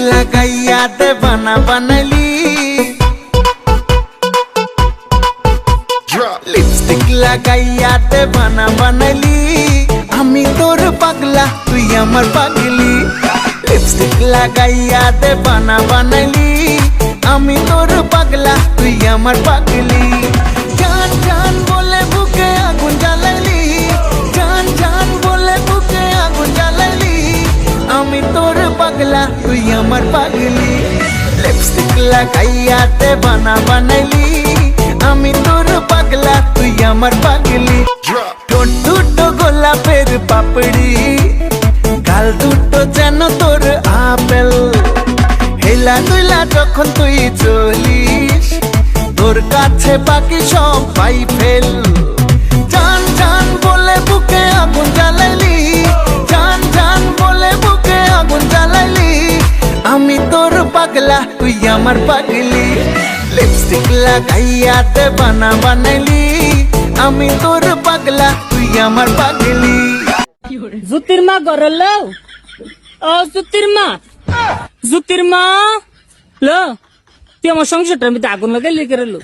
লাগাইয়া দেবানা বানাইলি, লিপস্টিক লাগাইয়া দেবানা বানাইলি, আমি তোর পাগলা তুই আমার পাগলি। লিপস্টিক লাগাইয়া দেবানা বানাইলি, আমি তোর পাগলা তুই আমার পাগলি। জান জান বলে বুকে আগুন জ্বালাইলি, জান জান বলে বুকে আগুন জ্বালাইলি, আমি তোর পাগলা তুই আমার পাগলি। লিপস্টিক লাগাইয়া দেবানা বানাইলি, আমি তোর পাগলা তুই আমার পাগলি। ঠোঁট দুটো গোলাপের পাপড়ি, গাল দুটো যেন তোর আপেল, হেলা দুইলা যখন তুই চলিস, তোর কাছে বাকি সব পাই ফেল। জান জান বলে বুকে আগুন জ্বালাইলি, জান জান বলে বুকে আগুন জ্বালাইলি, আমি তোর পাগলা তুই আমার পাগলি। লিপস্টিক লাগাইয়া দেবানা বানাইলি, আমি তোর পাগলা তুই আমার পাগলি। জুতির মা ঘরে লো, ও জুতির মা, জুতির মা লো, তুই আমার সংসারটার মধ্যে আগুন লাগাই লেগে লো।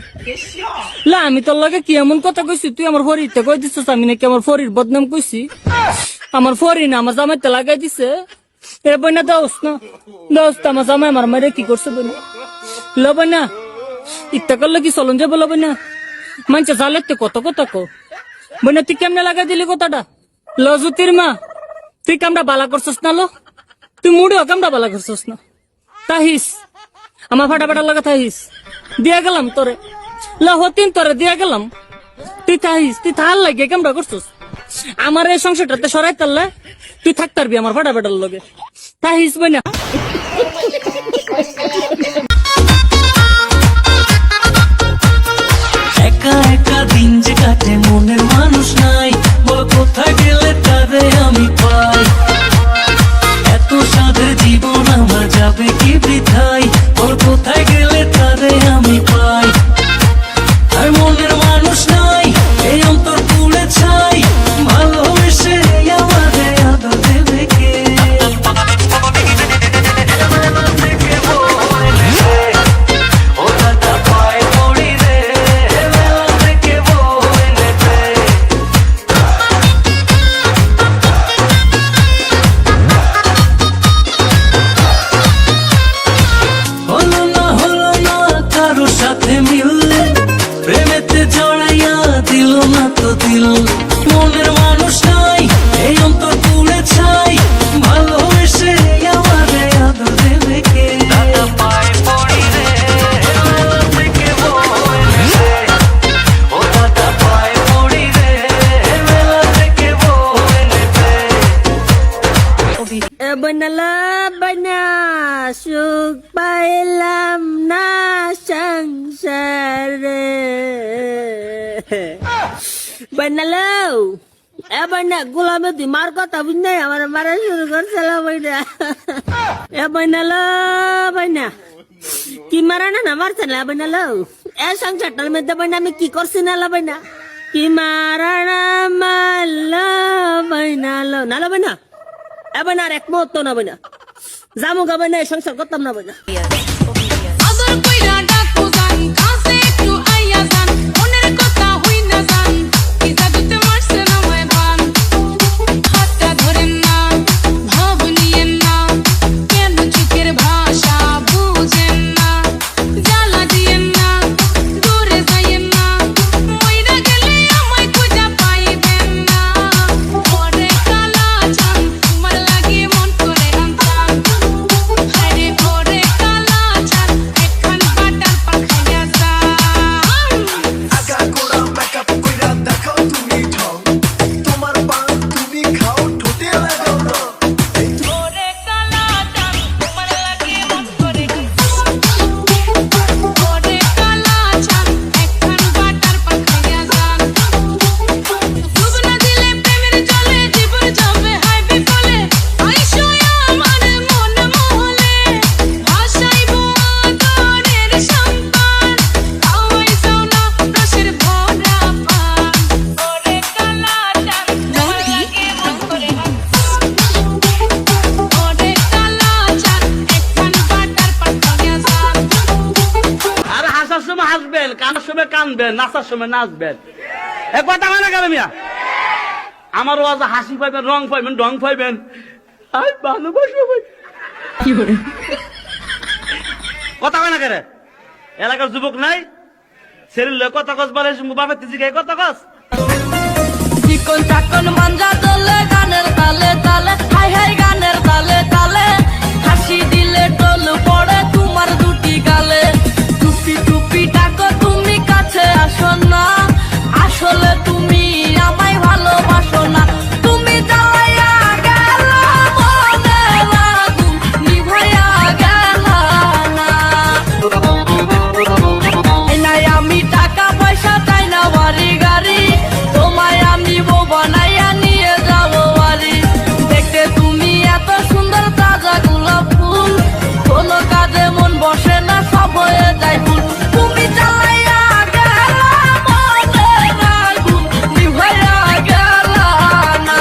লা আমি তোর লগে কি এমন কথা কইছি, তুই আমার ফরিতে কই দিছিস আমি নাকি আমার ফরির বদনাম কইছি? আমার ফরি না আমার জামাইতে লাগাই দিছে। এ বইনা দোস্ত না দোস্ত, আমার জামাই আমার মারে কি করছে বইনা? লো বইনা ইত্যা করলে কি চলন যাবো? লো বইনা মানছে জালেতে কত কথা কো বইনা, তুই কেমনে লাগাই দিলি কথাটা? লো জুতির মা তুই কামটা বালা করছস না? লো তুই মুড়িও কামটা বালা করছস না? তাহিস আমার ফাটা ফাটা লাগা তাহিস দিয়া গেলাম তোরে, লো হতিন তোরে দিয়া গেলাম, তুই তাহিস তুই থাল লাগে কামটা করছস। আমার এই সংসারটাতে সরাই তারলে তুই থাক পারবি আমার ফাটা ফাটার লগে। তাহিস বইনা একা একা দিন যে কাটে মনের মানুষ নাই, বল কোথায় গেলে তারে আমি পাই? এত সাধের জীবন আমার যাবে কি বৃথাই, বল কোথায় গেলে তারে আমি পাই? আর মনের মানুষ নাই, এই অন্তর পুড়ে ছাই, ভালোবেসে আমারে আদর দেবে কে? মনের মানুষ নাই, এই অন্তর পুড়ে ছাই, ভালোবেসে আমারে আদর দেবে কে? পায়ে পড়ি রে থেকে বলে, ও দাদা পায়ে পড়ি রে মেলা থেকে বলে। এ বনালা বনা সুখ পাইলাম না সংসারে। বনালো এ বনা গোলামে তুই মার কথা বুঝ আমার মারা শুরু করছিল বইনা। এ বনালো বনা কি মারা না মারছে না বনালো? এ সংসারটার মধ্যে বইনা আমি কি করছি না লা বইনা? কি মারা না মারলো বইনালো না লা বইনা? এ বইনা আর এক মুহূর্ত না বইনা জামু গা বইনা সংসার করতাম না বইনা। কালা হাসবেন, কানার সময় কানবেন, নাচার সময় নাচবেন। একবার দাঁড়ায় না কেন মিয়া? আমার ওয়াজে হাসি পাইবেন, রং পাইবেন, ঢং পাইবেন, আর ভালোবাসা পাইবেন। কথা কয় না কেন? এলাকার যুবক নাই, ছেলের কথা কস বলে বাপের তিজি গায়ে কথা কস। চিকন চাকন মাঞ্জা দলে গানের তালে তালে, হাই হাই গানের তালে তালে, হাসি দিলে টোল পড়ে তোমার দুটি গালে। টুপি টুপি ডাকো তুমি কাছে আসো না, আসলে তুমি আমায় ভালোবাসো না। তুমি জ্বালাইয়া গেলা মনের আগুন নিভাইয়া গেলা না। এই নাই আমি টাকা পয়সা চাই না বাড়ি গাড়ি, তোমায় আমি বউ বানাইয়া নিয়ে যাবো বাড়ি। দেখতে তুমি এত সুন্দর তাজা গোলাপ ফুল, কোনো কাজে মন বসে না, সব হয়ে যায় ফুল। তুমি জ্বালাইয়া গেলা মনের আগুন নিভাইয়া গেলা না।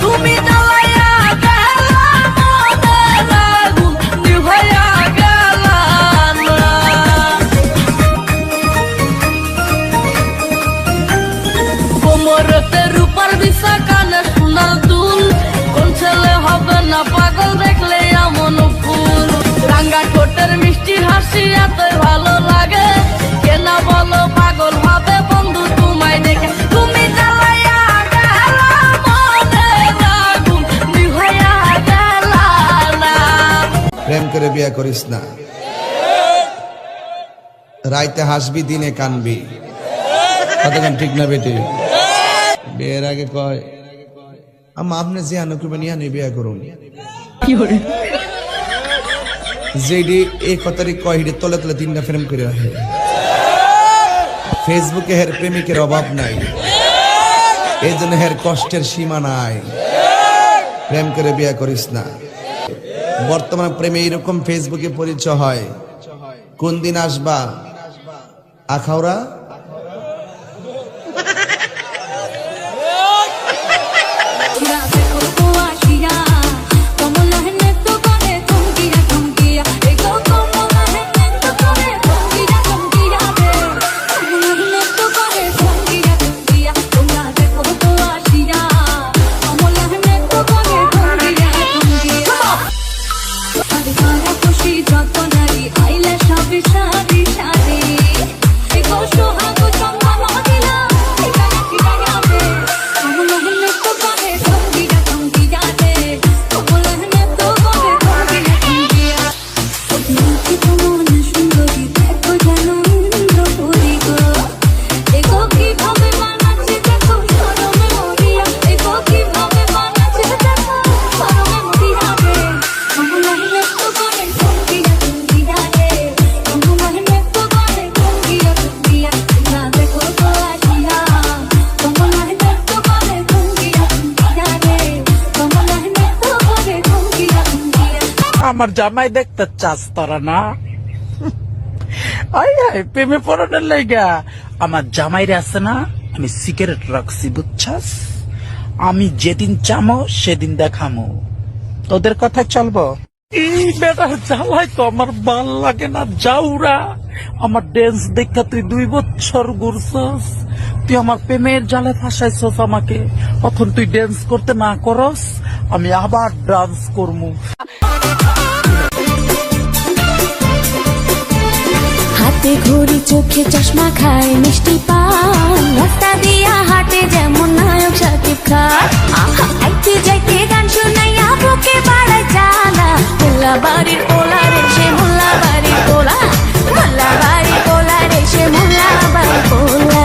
তুমি জ্বালাইয়া গেলা মনের আগুন নিভাইয়া গেলা না। কোমরতে রূপার বিছা, কানে সোনার দুল, কোন ছেলে হবে না পাগল দেখলে এমন ফুল। রাঙ্গা ঠোঁটের মিষ্টি হাসি এতই ভালো লাগে, কেনা বলো পাগল হবে বন্ধু তোমায় দেখে। তুমি জ্বালাইয়া গেলা মনের আগুন নিভাইয়া গেলা না। প্রেম করে বিয়ে করিস না, রাইতে হাসবি দিনে কানবি। কতক্ষণ ঠিক না বেটি? বিয়ের আগে কয় আম্মা আপনি যে আনো করবেন ইয়ানি বিয়ে করুন। যেডি এই কথারই কয় হিডে তলে তলে 3টা ফ্রেম করে রাখে। ফেসবুকে হের প্রেমিকের অভাব নাই, এই জন্য হের কষ্টের সীমা নাই। প্রেম করে বিয়ে করিস না। বর্তমান প্রেমে এরকম ফেসবুকে পরিচয় হয়। কোন দিন আসবা আখাউড়া? আমার জামাই দেখতে চাস তোরা না? আই আই প্রেমে পড়ানোর লাইগা আমার জামাইরে আছে না, আমি সিগারেট রাখছি বুঝছাস। আমি যেদিন চামো সেদিন দেখামো, তোদের কথা চলবো। এই বেটা জ্বালাই তো আমার ভাল লাগে না। যাওরা আমার ড্যান্স দেখা তুই 2 বছর ঘুরছস, তুই আমার প্রেমের জালে ফাঁসাইছস আমাকে। এখন তুই ড্যান্স করতে না করস, আমি আবার ডান্স করমু। হাতে ঘড়ি চোখে চশমা খায় মিষ্টি পান, রাস্তা দিয়া হাটে যেমন নায়ক শাকিব খান। আইতে যাইতে গান শুনাইয়া বুকে বাড়ায় জানা, মোল্লা বাড়ির পোলা রে সে মোল্লা বাড়ির পোলা, মোল্লা বাড়ির পোলা রে সে মোল্লা বাড়ির পোলা।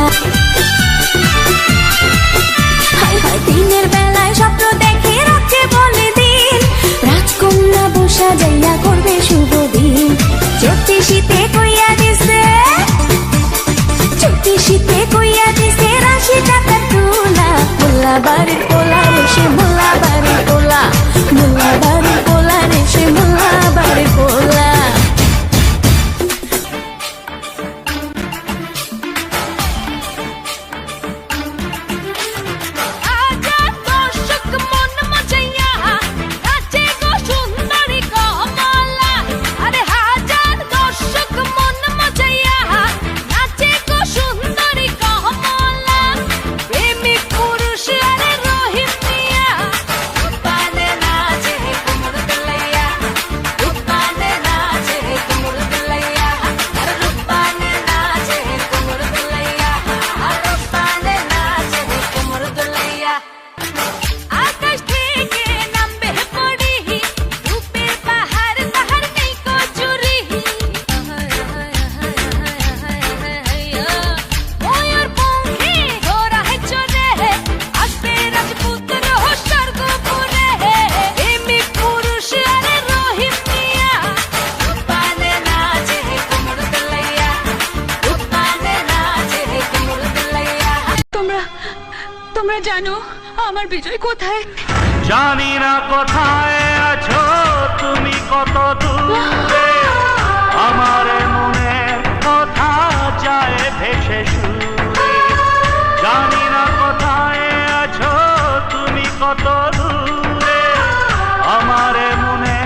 হাই হাই দিনের বেলায় স্বপ্ন দেখে রাত্রে বলে দিন, রাজকন্যা বসা যাইয়া করবে শুভ দিন। জ্যোতিষীতে কইয়া দিছে, জ্যোতিষীতে কইয়া দিছে রাশি টাকার তুলা, মোল্লা বাড়ির পোলা রে সে মোল্লা বাড়ির পোলা, মোল্লা বাড়ির পোলা রে সে মোল্লা বাড়ির পোলা। তোমরা জানো আমার বিজয় কোথায়? জানি না কোথায় আছো তুমি, কত দূরে আমার মনে কথা যায় ভেসে সুরে। জানি না কোথায় আছো তুমি, কত দূরে আমার মনে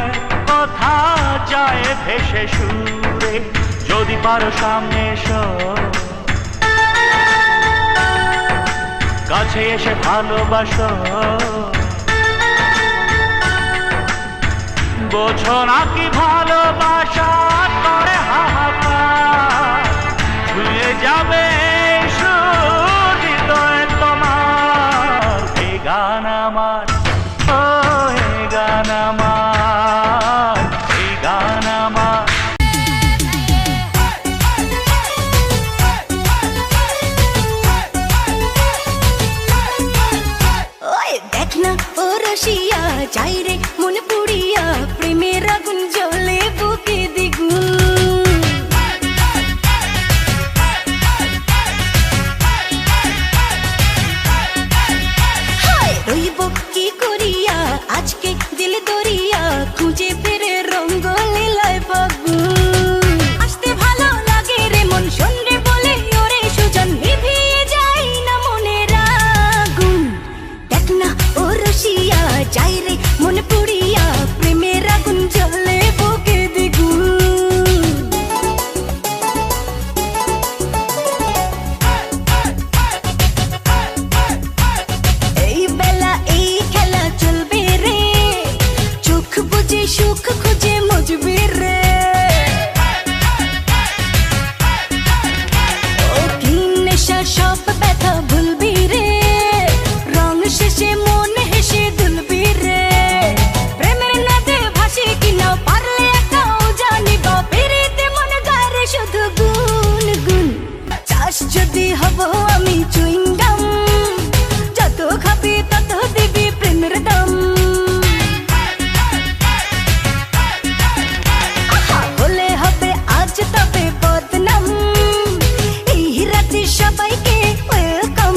কথা যায় ভেসে সুরে। যদি পারো সামনে এসো, কাছে এসে ভালোবাসো, বোঝো না কি ভালোবাসা করে হাহাকার। ছুঁয়ে যাবে হৃদয় তোমার। এই গান আমার, ও এই গান আমার, এই গান আমার। ওই দেখ না ও রসিয়া যাই রে মন পুড়িয়া, প্রেমের আগুন জ্বলে বুকে দ্বিগুণ। হায় রইব কি করিয়া আজকে দিল দরিয়া, খুঁজে ফিরে রঙ্গ লীলায় ফাগুন। আসতে ভালো লাগে রে মন শোনরে বলে ওরে সুজন, নিভিয়ে যায় না মনের আগুন। দেখ না ও রসিয়া যাই রে মন পুড়িয়া, প্রেমের আগুন জ্বলে বুকে দ্বিগুণ। এই বেলা এই খেলা চলবে রে, চোখ বুঝে সুখ খুঁজে মজবে রে। ও কি নেশা সব ব্যথা ভুলবি রে, রং শেষে মন হেসে দুলবি রে। প্রেমের নাদে ভাসি কিনা পারলে একাও জানিব, পেরিতে মন গারে শুধু গুন গুন। চাষ যদি হব আমি চুইংগাম, যত খাবি তত দিবি প্রেমের দাম। আহা, হলে হবে আজ তবে বদনাম, এই রাতে সবাইকে ওয়েলকাম।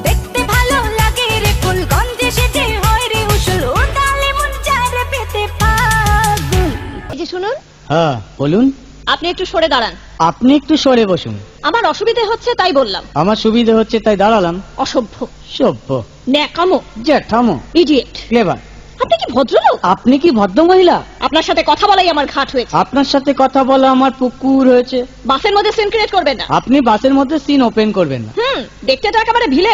দেখতে ভালো লাগে রে ফুল গন্ধে সেজে হয় রে উসুল, উতালে মন চায় রে পেতে ফাগুন। এই যে শুনুন, হ্যাঁ বলুন। আপনি একটু সরে দাঁড়ান। আপনি একটু সরে বসুন। আমার অসুবিধে হচ্ছে তাই বললাম। আমার সুবিধে হচ্ছে তাই দাঁড়ালাম। অসভ্য, সভ্য, ন্যাকামো, জ্যাঠামো, ইডিয়েট। ক্লেভার। আপনি কি ভদ্রলোক? আপনি কি ভদ্র মহিলা? আপনার সাথে কথা বলাই আমার ঘাট হয়েছে। আপনার সাথে কথা বলা আমার পুকুর হয়েছে। বাসের মধ্যে সিন ক্রিয়েট করবেন না। আপনি বাসের মধ্যে সিন ওপেন করবেন না। দেখতে তো একেবারে ভিলে।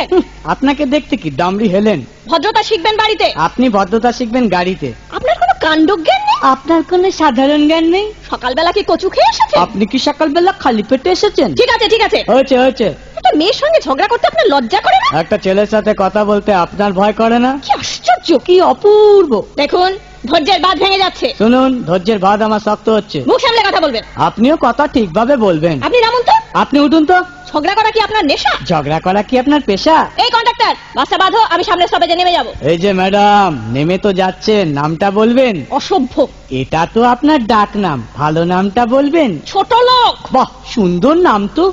আপনাকে দেখতে কি ডামরি হেলেন? ভদ্রতা শিখবেন বাড়িতে। আপনি ভদ্রতা শিখবেন গাড়িতে। আপনার কোনো কাণ্ডজ্ঞান নেই। আপনার কোনো সাধারণ জ্ঞান নেই। সকালবেলা কি কচু খেয়ে এসেছেন? আপনি কি সকালবেলা খালি পেটে এসেছেন? ঠিক আছে ঠিক আছে, হয়েছে হয়েছে। একটা মেয়ের সঙ্গে ঝগড়া করতে আপনার লজ্জা করে না? একটা ছেলের সাথে কথা বলতে আপনার ভয় করে না? কি আশ্চর্য, কি অপূর্ব। দেখুন ধৈর্যের বাঁধ ভেঙে যাচ্ছে। শুনুন, ধৈর্যের বাঁধ আমার শক্ত হচ্ছে। মুখ সামলে কথা বলবেন। আপনিও কথা ঠিকভাবে বলবেন। আপনি নামুন তো। আপনি উঠুন তো। ঝগড়া করা কি আপনার নেশা? ঝগড়া করা কি আপনার পেশা? এই কন্ডাক্টর, বাসটা বাঁধো, আমি সামনের স্টপেজে নেমে যাব। এই যে ম্যাডাম, নেমে তো যাচ্ছেন, নামটা বলবেন। অসভ্য। এটা তো আপনার ডাক নাম, ভালো নামটা বলবেন। ছোট লোক। বাহ, সুন্দর নাম তো।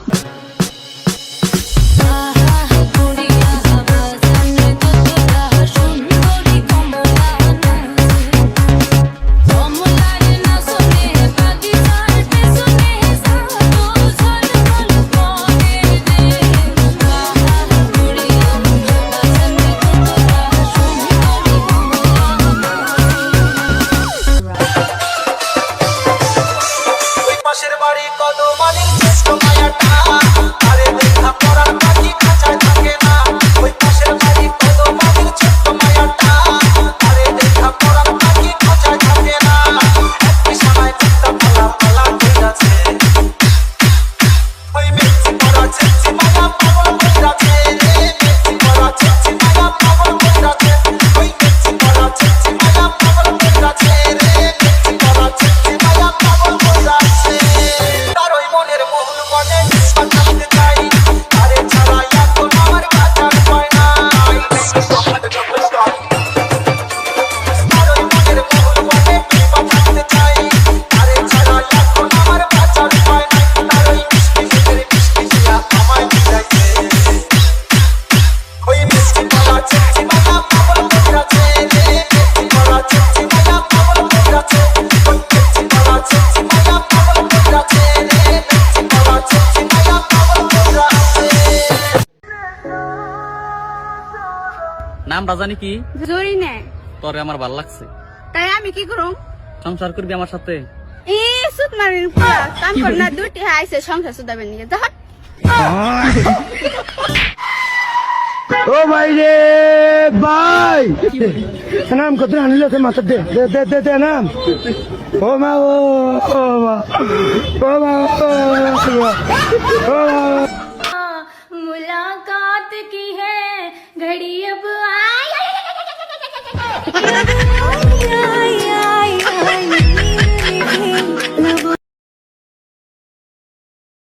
মনের মূল মনে নামটা জানি কি? জরি নে তোরে আমার ভাল লাগছে। তাই আমি কি করুম? সংসার করবি আমার সাথে? এ সুত মারিন পুরা কাম কর না, দুটি আইছে সংসার সুদাবেন নিয়ে যা। ও ভাই রে ভাই, নাম কত আনিল মাথা দে দে দে দে দে নাম। ও মা ও মা ও মা ও মা।